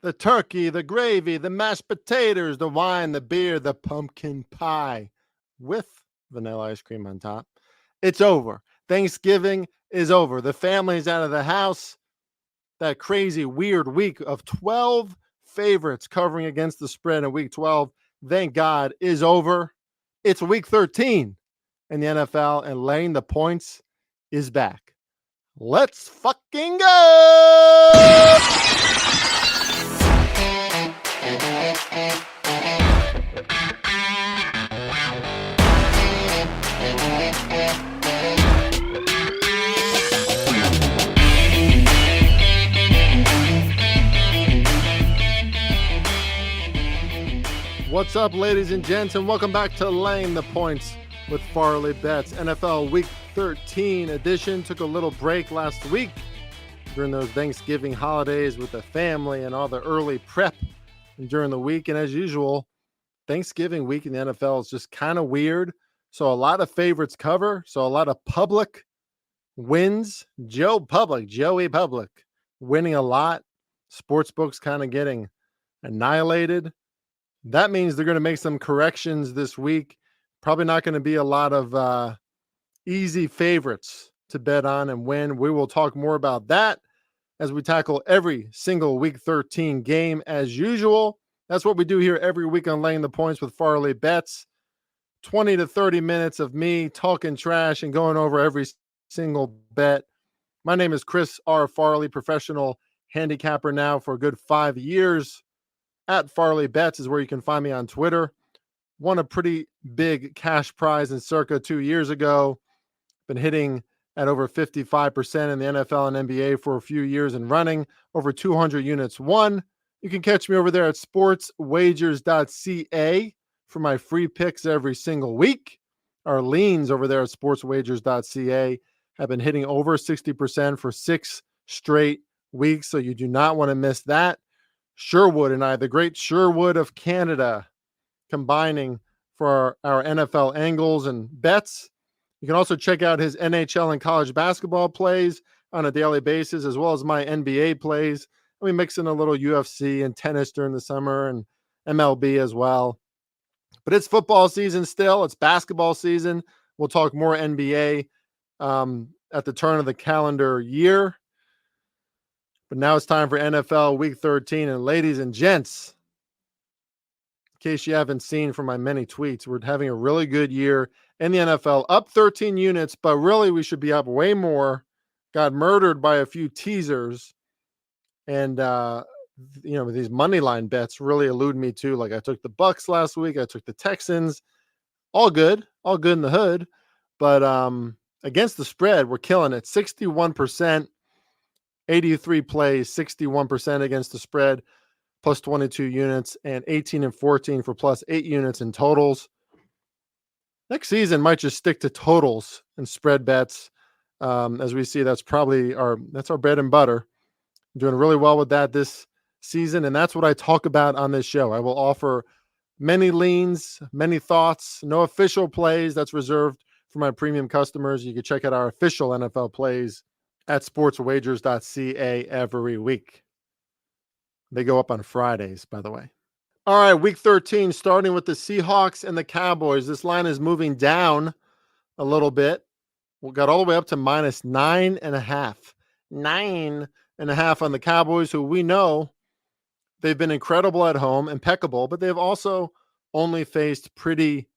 the turkey, the gravy, the mashed potatoes, the wine, the beer, the pumpkin pie with vanilla ice cream on top. It's over. Thanksgiving is over. The family's out of the house. That crazy, weird week of 12 favorites covering against the spread in week 12, thank God, is over. It's week 13 in the NFL, and laying the points is back. Let's fucking go! What's up, ladies and gents, and welcome back to Laying the Points with Farley Bets. NFL Week 13 edition. Took a little break last week during those Thanksgiving holidays with the family and all the early prep during the week. And as usual, Thanksgiving week in the NFL is just kind of weird. So a lot of favorites cover. So a lot of public wins. Joey Public, winning a lot. Sportsbooks kind of getting annihilated. That means they're going to make some corrections this week. Probably not going to be a lot of easy favorites to bet on and win. We will talk more about that as we tackle every single Week 13 game as usual. That's what we do here every week on Laying the Points with Farley Bets. 20 to 30 minutes of me talking trash and going over every single bet. My name is Chris R. Farley, professional handicapper now for a good 5 years. At Farley Bets is where you can find me on Twitter. Won a pretty big cash prize in circa 2 years ago. Been hitting at over 55% in the NFL and NBA for a few years and running. Over 200 units won. You can catch me over there at sportswagers.ca for my free picks every single week. Our leans over there at sportswagers.ca have been hitting over 60% for 6 straight weeks, so you do not want to miss that. Sherwood and I, the great Sherwood of Canada, combining for our NFL angles and bets. You can also check out his NHL and college basketball plays on a daily basis, as well as my NBA plays. We mix in a little UFC and tennis during the summer and MLB as well. But it's football season still. It's basketball season. We'll talk more NBA at the turn of the calendar year. But now it's time for NFL Week 13. And ladies and gents, in case you haven't seen from my many tweets, we're having a really good year in the NFL. Up 13 units, but really we should be up way more. Got murdered by a few teasers. And, these money line bets really elude me too. Like I took the Bucks last week. I took the Texans. All good in the hood. But against the spread, we're killing it. 61%. 83 plays, 61% against the spread, plus 22 units, and 18 and 14 for plus 8 units in totals. Next season might just stick to totals and spread bets. As we see, that's probably our bread and butter. I'm doing really well with that this season, and that's what I talk about on this show. I will offer many leans, many thoughts, no official plays. That's reserved for my premium customers. You can check out our official NFL plays at sportswagers.ca every week. They go up on Fridays, by the way. All right, Week 13, starting with the Seahawks and the Cowboys. This line is moving down a little bit. We got all the way up to minus 9.5. 9.5 on the Cowboys, who we know they've been incredible at home, impeccable, but they've also only faced pretty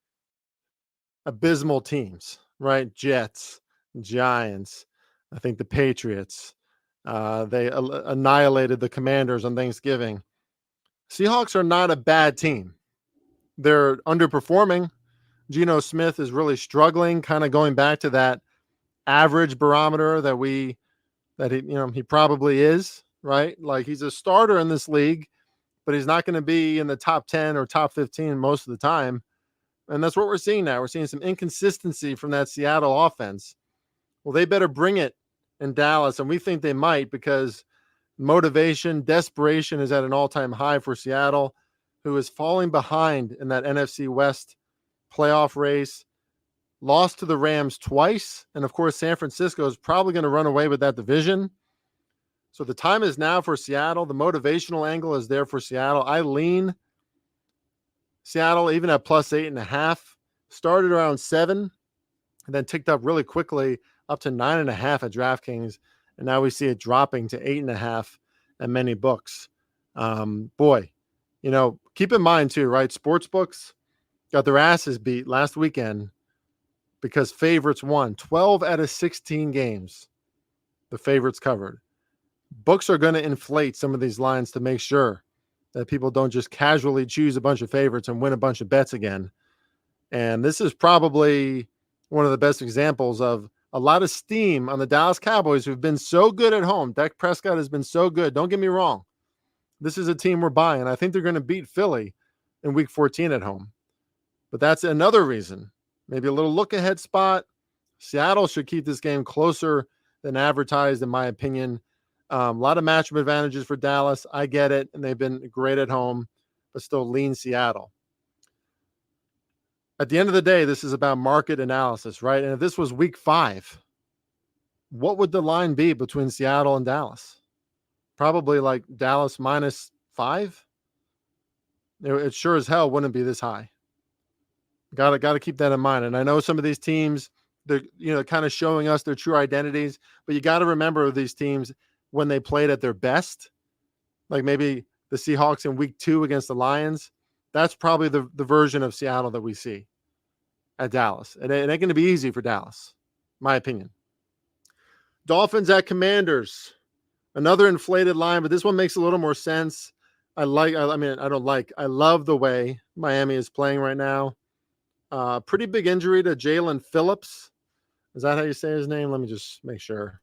abysmal teams, right? Jets, Giants, I think the Patriots, they annihilated the Commanders on Thanksgiving. Seahawks are not a bad team. They're underperforming. Geno Smith is really struggling, kind of going back to that average barometer that he probably is, right? Like he's a starter in this league, but he's not going to be in the top 10 or top 15 most of the time. And that's what we're seeing now. We're seeing some inconsistency from that Seattle offense. Well, they better bring it in Dallas, and we think they might because motivation, desperation is at an all-time high for Seattle, who is falling behind in that NFC West playoff race. Lost to the Rams twice, and of course, San Francisco is probably going to run away with that division. So the time is now for Seattle. The motivational angle is there for Seattle. I lean Seattle even at plus 8.5. Started around 7 and then ticked up really quickly up to 9.5 at DraftKings. And now we see it dropping to 8.5 at many books. Boy, keep in mind too, right? Sports books got their asses beat last weekend because favorites won 12 out of 16 games. The favorites covered. Books are going to inflate some of these lines to make sure that people don't just casually choose a bunch of favorites and win a bunch of bets again. And this is probably one of the best examples of a lot of steam on the Dallas Cowboys, who've been so good at home. Dak Prescott has been so good. Don't get me wrong. This is a team we're buying. I think they're going to beat Philly in week 14 at home. But that's another reason. Maybe a little look ahead spot. Seattle should keep this game closer than advertised, in my opinion. A lot of matchup advantages for Dallas. I get it. And they've been great at home, but still lean Seattle. At the end of the day, this is about market analysis, right? And if this was week 5, what would the line be between Seattle and Dallas? Probably like Dallas -5. It sure as hell wouldn't be this high. Got to keep that in mind. And I know some of these teams, they're kind of showing us their true identities, but you got to remember these teams when they played at their best, like maybe the Seahawks in week 2 against the Lions. That's probably the version of Seattle that we see at Dallas. It ain't going to be easy for Dallas, my opinion. Dolphins at Commanders. Another inflated line, but this one makes a little more sense. I love the way Miami is playing right now. Pretty big injury to Jalen Phillips. Is that how you say his name? Let me just make sure.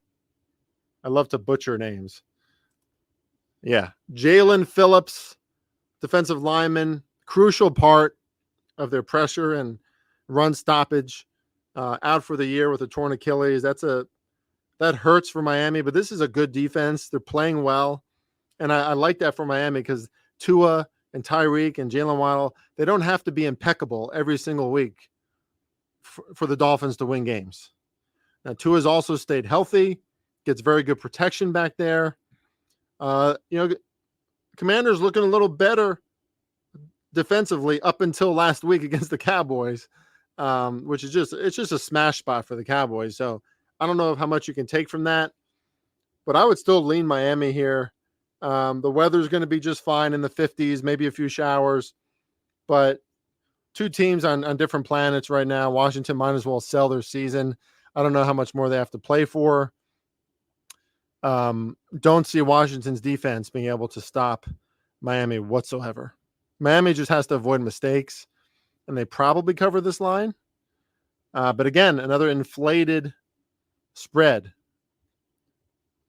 I love to butcher names. Yeah. Jalen Phillips, defensive lineman, crucial part of their pressure and run stoppage, out for the year with a torn Achilles. That hurts for Miami, but this is a good defense. They're playing well. And I like that for Miami because Tua and Tyreek and Jalen Waddle, they don't have to be impeccable every single week for the Dolphins to win games. Now, Tua's also stayed healthy, gets very good protection back there. Commanders looking a little better defensively up until last week against the Cowboys, which is just a smash spot for the Cowboys. So I don't know how much you can take from that, but I would still lean Miami here. The weather's going to be just fine in the 50s, maybe a few showers, but two teams on different planets right now. Washington might as well sell their season. I don't know how much more they have to play for. Don't see Washington's defense being able to stop Miami whatsoever. Miami just has to avoid mistakes, and they probably cover this line. But again, another inflated spread,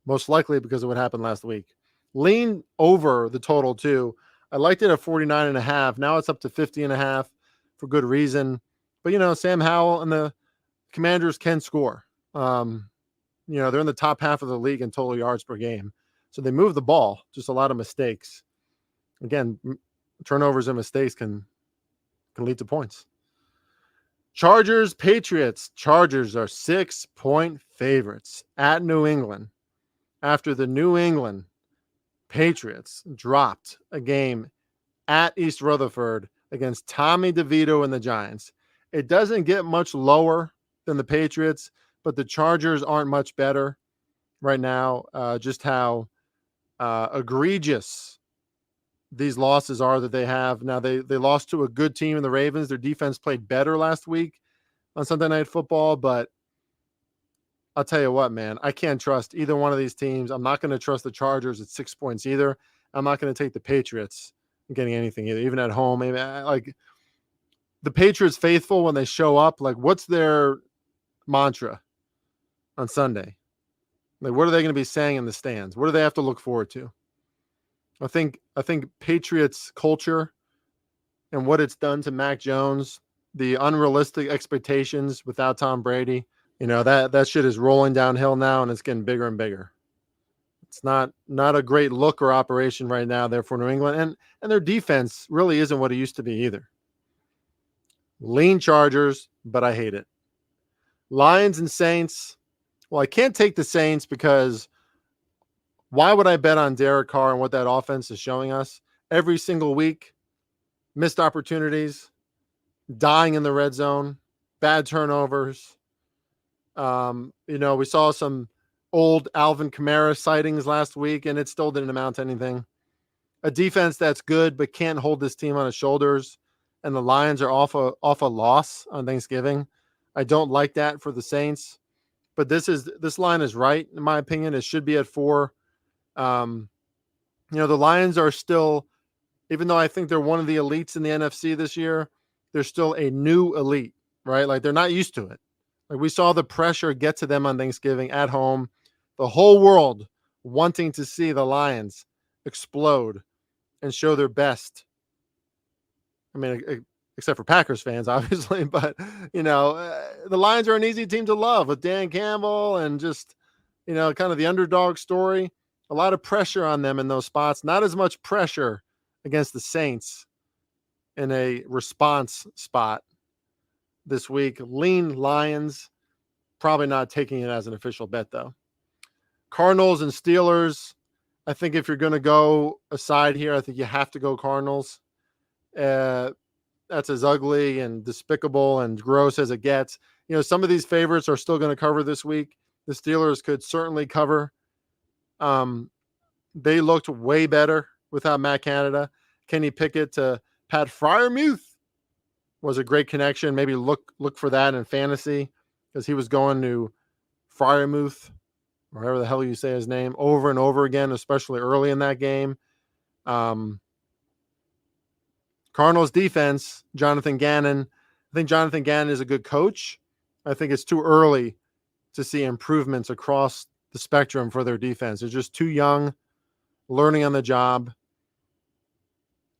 most likely because of what happened last week. Lean over the total too. I liked it at 49.5. Now it's up to 50.5 for good reason. But, Sam Howell and the Commanders can score. They're in the top half of the league in total yards per game. So they move the ball, just a lot of mistakes. Again, turnovers and mistakes can lead to points. Chargers, Patriots. Chargers are 6-point favorites at New England after the New England Patriots dropped a game at East Rutherford against Tommy DeVito and the Giants. It doesn't get much lower than the Patriots, but the Chargers aren't much better right now. Just how egregious these losses are that they have. Now, they lost to a good team in the Ravens. Their defense played better last week on Sunday Night Football, but I'll tell you what, man, I can't trust either one of these teams. I'm not going to trust the Chargers at 6 points either. I'm not going to take the Patriots getting anything either, even at home. Maybe like the Patriots faithful when they show up, like what's their mantra on Sunday? Like, what are they going to be saying in the stands? What do they have to look forward to? I think Patriots culture and what it's done to Mac Jones, the unrealistic expectations without Tom Brady, that shit is rolling downhill now, and it's getting bigger and bigger. It's not a great look or operation right now there for New England, and their defense really isn't what it used to be either. Lean Chargers, but I hate it. Lions and Saints. Well, I can't take the Saints because Why would I bet on Derek Carr and what that offense is showing us? Every single week, missed opportunities, dying in the red zone, bad turnovers. We saw some old Alvin Kamara sightings last week, and it still didn't amount to anything. A defense that's good but can't hold this team on its shoulders, and the Lions are off a loss on Thanksgiving. I don't like that for the Saints, but this line is right in my opinion. It should be at 4. The Lions are still, even though I think they're one of the elites in the NFC this year, they're still a new elite, right? Like they're not used to it. Like we saw the pressure get to them on Thanksgiving at home, the whole world wanting to see the Lions explode and show their best. I mean, except for Packers fans, obviously, but the Lions are an easy team to love with Dan Campbell and just, kind of the underdog story. A lot of pressure on them in those spots. Not as much pressure against the Saints in a response spot this week. Lean Lions, probably not taking it as an official bet though. Cardinals and Steelers. I think if you're going to go aside here, I think you have to go Cardinals. That's as ugly and despicable and gross as it gets. Some of these favorites are still going to cover this week. The Steelers could certainly cover. They looked way better without Matt Canada. Kenny Pickett to Pat Freiermuth was a great connection. Maybe look for that in fantasy because he was going to Freiermuth, or however the hell you say his name, over and over again, especially early in that game. Cardinals defense, Jonathan Gannon. I think Jonathan Gannon is a good coach. I think it's too early to see improvements across the spectrum for their defense. They're just too young, learning on the job.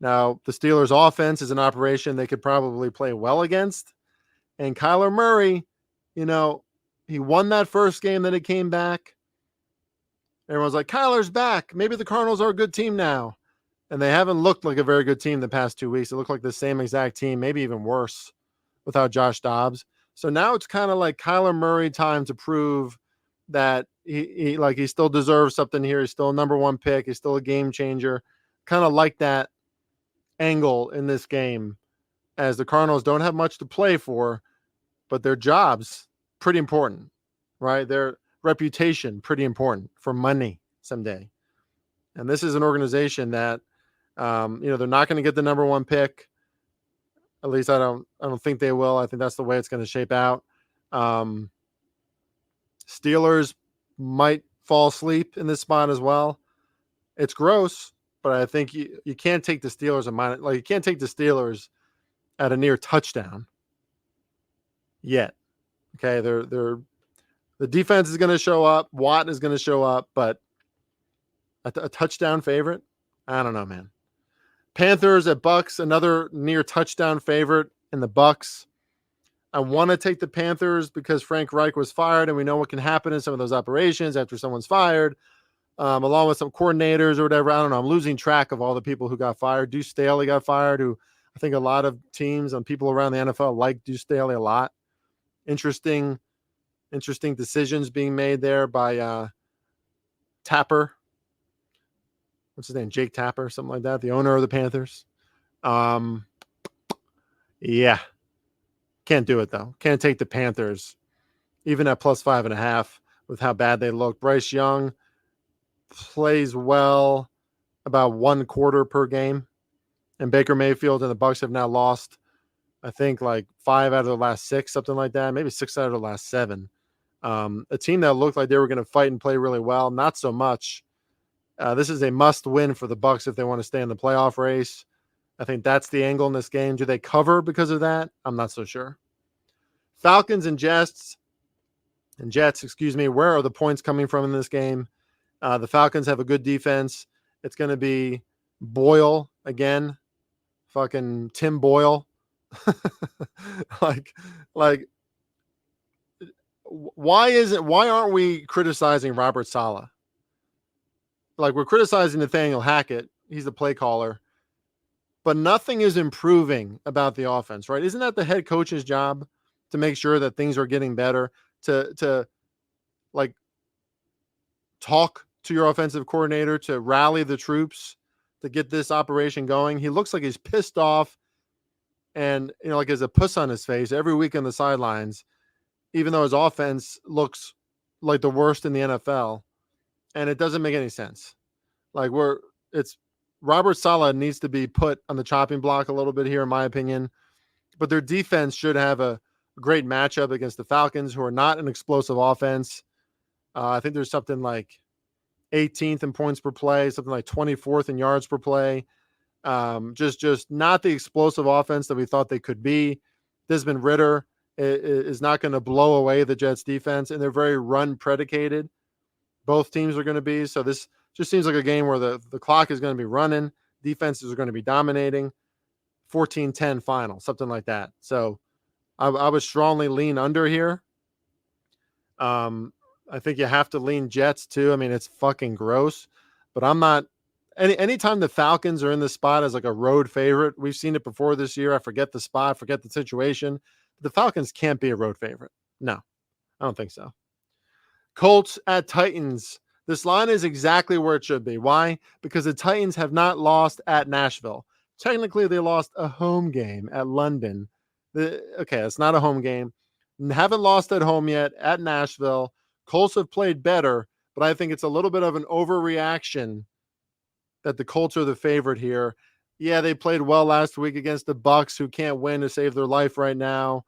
Now, the Steelers' offense is an operation they could probably play well against. And Kyler Murray, he won that first game, then it came back. Everyone's like, Kyler's back. Maybe the Cardinals are a good team now. And they haven't looked like a very good team the past 2 weeks. It looked like the same exact team, maybe even worse without Josh Dobbs. So now it's kind of like Kyler Murray time to prove that he still deserves something here. He's still a number 1 pick. He's still a game changer. Kind of like that angle in this game, as the Cardinals don't have much to play for, but their job's pretty important, right? Their reputation pretty important for money someday. And this is an organization that, they're not going to get the number 1 pick. At least I don't think they will. I think that's the way it's going to shape out. Steelers might fall asleep in this spot as well. It's gross, but I think you can't take the Steelers you can't take the Steelers at a near touchdown yet. Okay, the defense is going to show up. Watt is going to show up, but a touchdown favorite? I don't know, man. Panthers at Bucks, another near touchdown favorite in the Bucks. I want to take the Panthers because Frank Reich was fired, and we know what can happen in some of those operations after someone's fired, along with some coordinators or whatever. I don't know. I'm losing track of all the people who got fired. Deuce Staley got fired, who I think a lot of teams and people around the NFL like Deuce Staley a lot. Interesting decisions being made there by Tapper. What's his name? Jake Tapper, something like that. The owner of the Panthers. Yeah. Can't do it though. Can't take the Panthers, even at plus 5.5 with how bad they look. Bryce Young plays well about 1 quarter per game. And Baker Mayfield and the Bucs have now lost, I think, like 5 out of the last 6, something like that. Maybe 6 out of the last 7. A team that looked like they were going to fight and play really well. Not so much. This is a must-win for the Bucs if they want to stay in the playoff race. I think that's the angle in this game. Do they cover because of that? I'm not so sure. Falcons and Jets, where are the points coming from in this game? The Falcons have a good defense. It's going to be Boyle again. Fucking Tim Boyle. Why aren't we criticizing Robert Saleh? Like, we're criticizing Nathaniel Hackett. He's the play caller. But nothing is improving about the offense, right? Isn't that the head coach's job to make sure that things are getting better, to talk to your offensive coordinator to rally the troops to get this operation going. He looks like he's pissed off and, like has a puss on his face every week on the sidelines, even though his offense looks like the worst in the NFL. And it doesn't make any sense. Like it's Robert Saleh needs to be put on the chopping block a little bit here, in my opinion. But their defense should have a great matchup against the Falcons, who are not an explosive offense. I think there's something like 18th in points per play, something like 24th in yards per play. Just not the explosive offense that we thought they could be. Desmond Ridder is not going to blow away the Jets defense, and they're very run predicated. Both teams are going to be. So this just seems like a game where the clock is going to be running. Defenses are going to be dominating. 14-10 final, something like that. So I would strongly lean under here. I think you have to lean Jets too. I mean, it's fucking gross, but I'm not. Anytime the Falcons are in the spot as like a road favorite, we've seen it before this year. I forget the spot, forget the situation. The Falcons can't be a road favorite. No, I don't think so. Colts at Titans. This line is exactly where it should be. Why? Because the Titans have not lost at Nashville. Technically, they lost a home game at London. Okay, it's not a home game. Haven't lost at home yet at Nashville. Colts have played better, but I think it's a little bit of an overreaction that the Colts are the favorite here. Yeah, they played well last week against the Bucs, who can't win to save their life right now.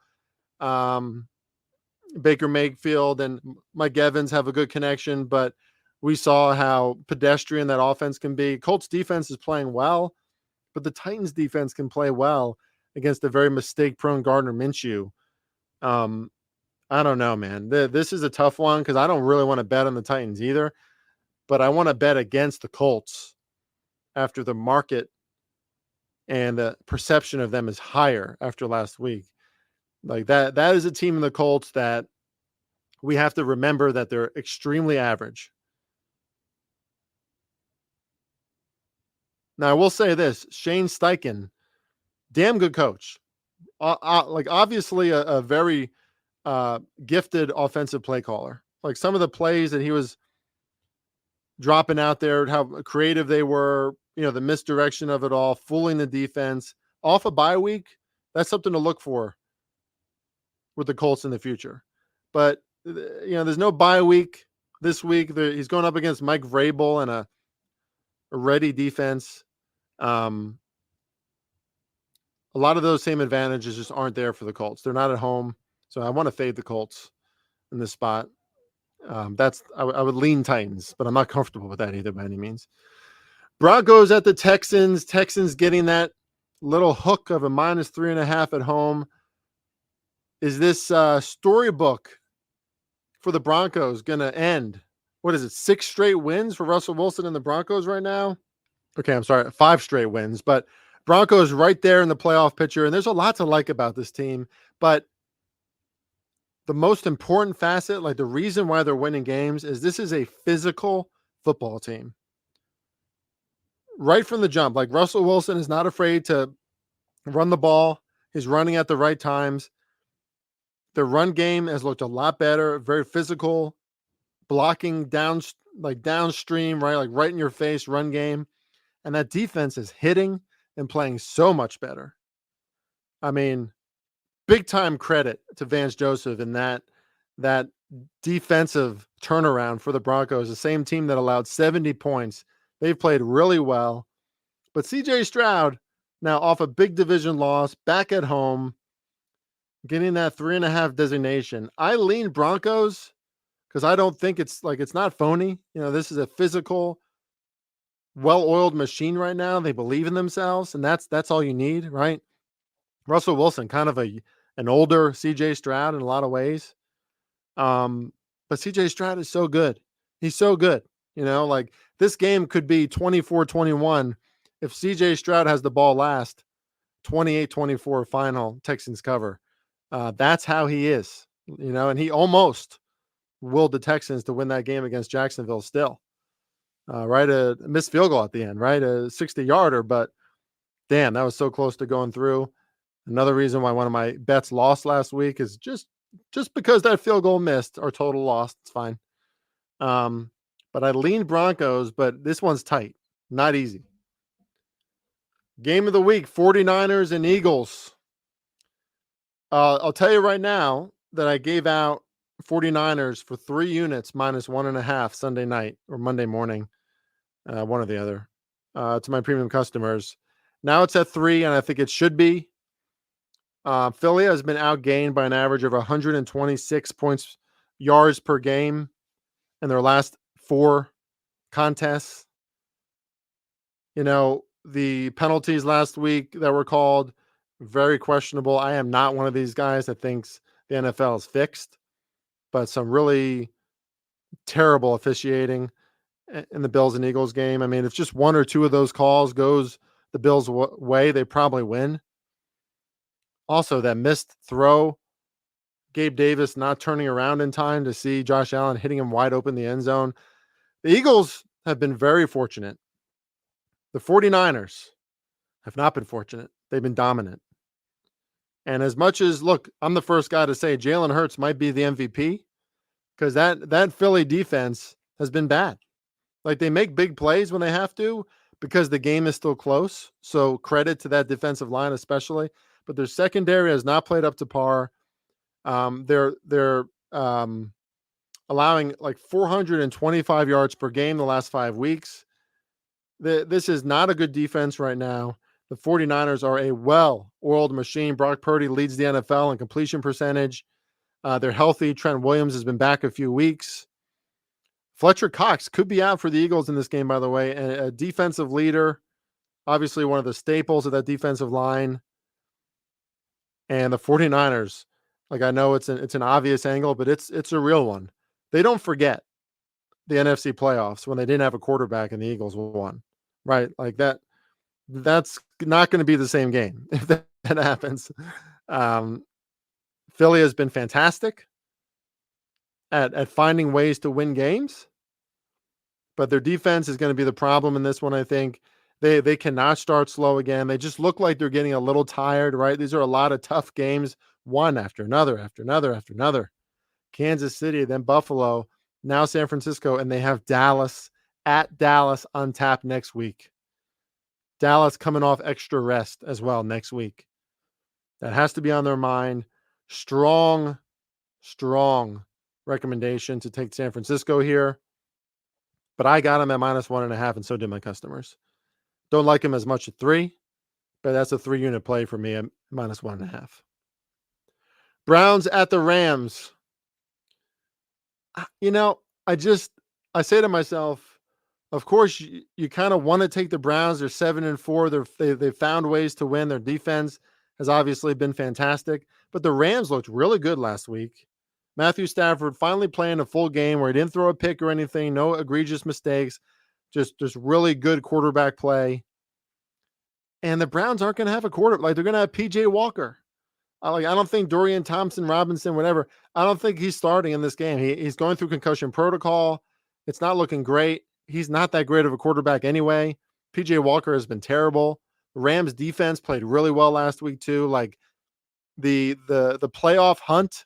Baker Mayfield and Mike Evans have a good connection, but we saw how pedestrian that offense can be. Colts defense is playing well, but the Titans defense can play well against a very mistake-prone Gardner Minshew. I don't know, man. This is a tough one because I don't really want to bet on the Titans either, but I want to bet against the Colts after the market and the perception of them is higher after last week. Like that is a team in the Colts that we have to remember that they're extremely average. Now, I will say this, Shane Steichen, damn good coach. Like obviously a very gifted offensive play caller. Like some of the plays that he was dropping out there, how creative they were, the misdirection of it all, fooling the defense off a bye week. That's something to look for with the Colts in the future. But, there's no bye week this week. He's going up against Mike Vrabel and a ready defense. A lot of those same advantages just aren't there for the Colts. They're not at home. So I want to fade the Colts in this spot. I would lean Titans, but I'm not comfortable with that either by any means. Broncos at the Texans. Texans getting that little hook of a -3.5 at home. Is this storybook for the Broncos going to end? What is it? 6 straight wins for Russell Wilson and the Broncos right now? Okay, I'm sorry, 5 straight wins, but Broncos right there in the playoff picture. And there's a lot to like about this team, but the most important facet, like the reason why they're winning games, is this is a physical football team. Right from the jump, like Russell Wilson is not afraid to run the ball. He's running at the right times. The run game has looked a lot better, very physical, blocking downstream, right? Like right in your face run game. And that defense is hitting and playing so much better. I mean, big time credit to Vance Joseph in that defensive turnaround for the Broncos, the same team that allowed 70 points. They've played really well. But CJ Stroud, now off a big division loss, back at home, getting that 3.5 designation. I lean Broncos because I don't think it's not phony. This is a physical, well-oiled machine right now. They believe in themselves, and that's all you need, right? Russell Wilson, kind of an older CJ Stroud in a lot of ways. But CJ Stroud is so good. He's so good. Like this game could be 24-21 if CJ Stroud has the ball last. 28-24 final, Texans cover. That's how he is, and he almost willed the Texans to win that game against Jacksonville still. Right, a missed field goal at the end, right? A 60-yarder, but damn, that was so close to going through. Another reason why one of my bets lost last week is just because that field goal missed or total lost. It's fine. but I lean Broncos, but this one's tight. Not easy. Game of the week, 49ers and Eagles. I'll tell you right now that I gave out 49ers for 3 units minus 1.5 Sunday night or Monday morning, one or the other, to my premium customers. Now it's at 3, and I think it should be. Philly has been outgained by an average of 126 points yards per game in their last 4 contests. You know, the penalties last week that were called, very questionable. I am not one of these guys that thinks the NFL is fixed, but some really terrible officiating in the Bills and Eagles game. I mean, if just 1 or 2 of those calls goes the Bills' way, they probably win. Also, that missed throw, Gabe Davis not turning around in time to see Josh Allen hitting him wide open in the end zone. The Eagles have been very fortunate. The 49ers have not been fortunate. They've been dominant. And as much as, look, I'm the first guy to say Jalen Hurts might be the MVP because that Philly defense has been bad. Like, they make big plays when they have to because the game is still close. So credit to that defensive line especially. But their secondary has not played up to par. They're allowing like 425 yards per game the last 5 weeks. This is not a good defense right now. The 49ers are a well-oiled machine. Brock Purdy leads the NFL in completion percentage. They're healthy. Trent Williams has been back a few weeks. Fletcher Cox could be out for the Eagles in this game, by the way. A defensive leader, obviously one of the staples of that defensive line. And the 49ers, like, I know it's an obvious angle, but it's a real one. They don't forget the NFC playoffs when they didn't have a quarterback and the Eagles won, right? Like that's not going to be the same game if that happens. Philly has been fantastic at finding ways to win games, but their defense is going to be the problem in this one. I think they cannot start slow again. They just look like they're getting a little tired, right? These are a lot of tough games, one after another, after another, after another. Kansas City, then Buffalo, now San Francisco, and they have Dallas at Dallas on tap next week. Dallas coming off extra rest as well next week. That has to be on their mind. Strong recommendation to take San Francisco here. But I got them at minus 1.5, and so did my customers. Don't like them as much at 3, but that's a 3-unit play for me at minus 1.5. Browns at the Rams. You know, I say to myself, of course, you kind of want to take the Browns. They're 7-4. They've found ways to win. Their defense has obviously been fantastic, but the Rams looked really good last week. Matthew Stafford finally playing a full game where he didn't throw a pick or anything, no egregious mistakes, just really good quarterback play. And the Browns aren't going to have a quarterback. Like, they're going to have PJ Walker. I don't think Dorian Thompson-Robinson, whatever, I don't think he's starting in this game. He's going through concussion protocol. It's not looking great. He's not that great of a quarterback anyway. PJ Walker has been terrible. Rams defense played really well last week too. Like, the playoff hunt,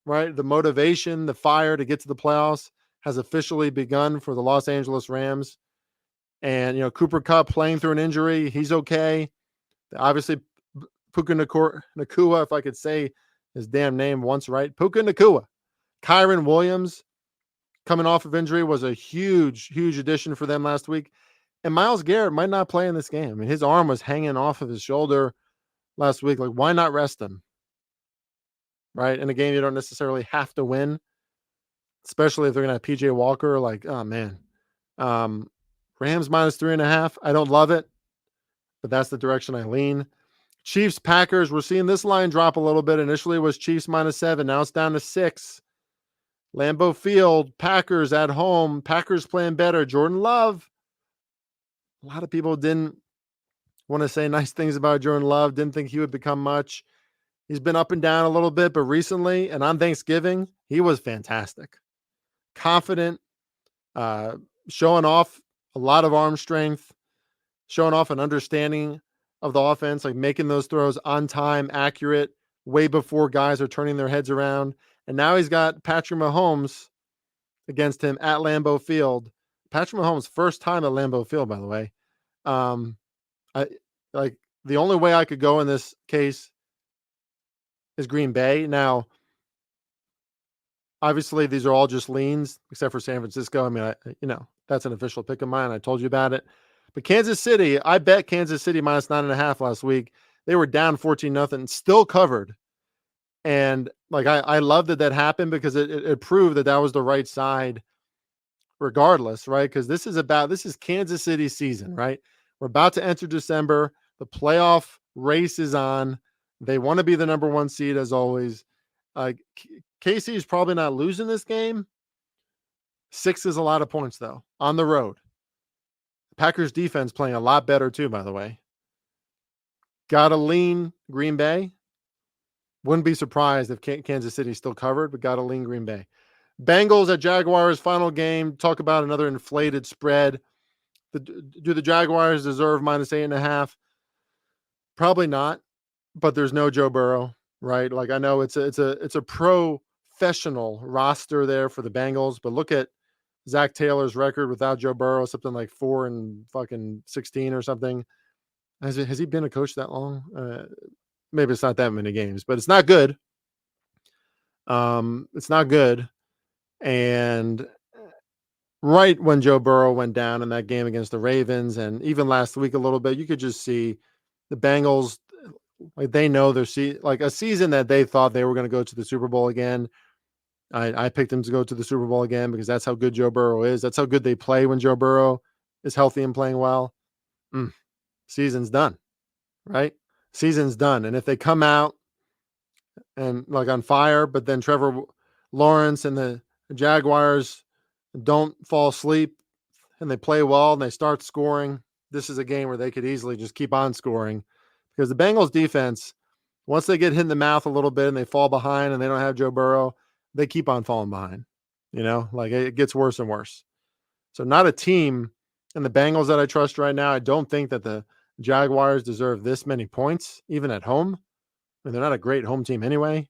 right? The motivation, the fire to get to the playoffs has officially begun for the Los Angeles Rams. And, Cooper Kupp playing through an injury. He's okay. Obviously, Puka Nacua, if I could say his damn name once right. Puka Nacua. Kyren Williams, coming off of injury, was a huge addition for them last week. And Myles Garrett might not play in this game. I mean, his arm was hanging off of his shoulder last week. Like, why not rest him? Right? In a game you don't necessarily have to win, especially if they're going to have PJ Walker. Like, oh, man. Rams minus 3.5. I don't love it, but that's the direction I lean. Chiefs, Packers, we're seeing this line drop a little bit. Initially it was Chiefs minus 7. Now it's down to 6. Lambeau Field, Packers at home. Packers playing better. Jordan Love. A lot of people didn't want to say nice things about Jordan Love. Didn't think he would become much. He's been up and down a little bit, but recently, and on Thanksgiving, he was fantastic. Confident, showing off a lot of arm strength, showing off an understanding of the offense, like making those throws on time, accurate, way before guys are turning their heads around. And now he's got Patrick Mahomes against him at Lambeau Field. Patrick Mahomes' first time at Lambeau Field, by the way. I like the only way I could go in this case is Green Bay. Now, obviously, these are all just leans, except for San Francisco. I mean, that's an official pick of mine. I told you about it. But Kansas City, I bet Kansas City minus 9.5 last week. They were down 14-0, still covered. And like I love that happened because it proved that was the right side regardless, right? Because this is Kansas City season, right? We're about to enter December. The playoff race is on. They want to be the number one seed as always. KC is probably not losing this game. 6 is a lot of points though on the road. Packers defense playing a lot better too, by the way. Got to lean Green Bay. Wouldn't be surprised if Kansas City still covered, but got to lean Green Bay. Bengals at Jaguars, final game. Talk about another inflated spread. Do the Jaguars deserve minus 8.5? Probably not, but there's no Joe Burrow, right? Like I know it's a professional roster there for the Bengals, but look at Zach Taylor's record without Joe Burrow, something like 4-16 or something. Has he been a coach that long? Maybe it's not that many games, but it's not good. It's not good. And right when Joe Burrow went down in that game against the Ravens, and even last week a little bit, you could just see the Bengals, like they know their like a season that they thought they were going to go to the Super Bowl again. I picked them to go to the Super Bowl again because that's how good Joe Burrow is. That's how good they play when Joe Burrow is healthy and playing well. Season's done, right? Season's done. And if they come out and like on fire, but then Trevor Lawrence and the Jaguars don't fall asleep and they play well and they start scoring, this is a game where they could easily just keep on scoring because the Bengals defense, once they get hit in the mouth a little bit and they fall behind and they don't have Joe Burrow, they keep on falling behind, like it gets worse and worse. So not a team in the Bengals that I trust right now. I don't think that the Jaguars deserve this many points, even at home. I mean, they're not a great home team anyway,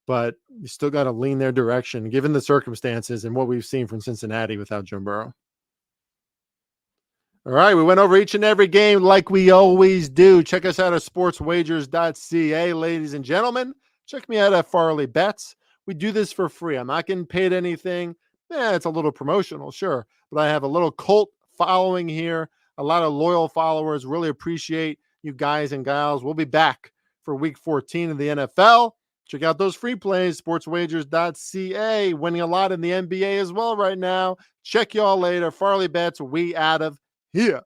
but you still got to lean their direction given the circumstances and what we've seen from Cincinnati without Joe Burrow. All right, we went over each and every game like we always do. Check us out at sportswagers.ca, ladies and gentlemen. Check me out at Farley Bets. We do this for free. I'm not getting paid anything. It's a little promotional, sure, but I have a little cult following here, a lot of loyal followers. Really appreciate you guys and gals. We'll be back for week 14 of the NFL. Check out those free plays, sportswagers.ca. Winning a lot in the NBA as well right now. Check y'all later. Farley Bets, we out of here.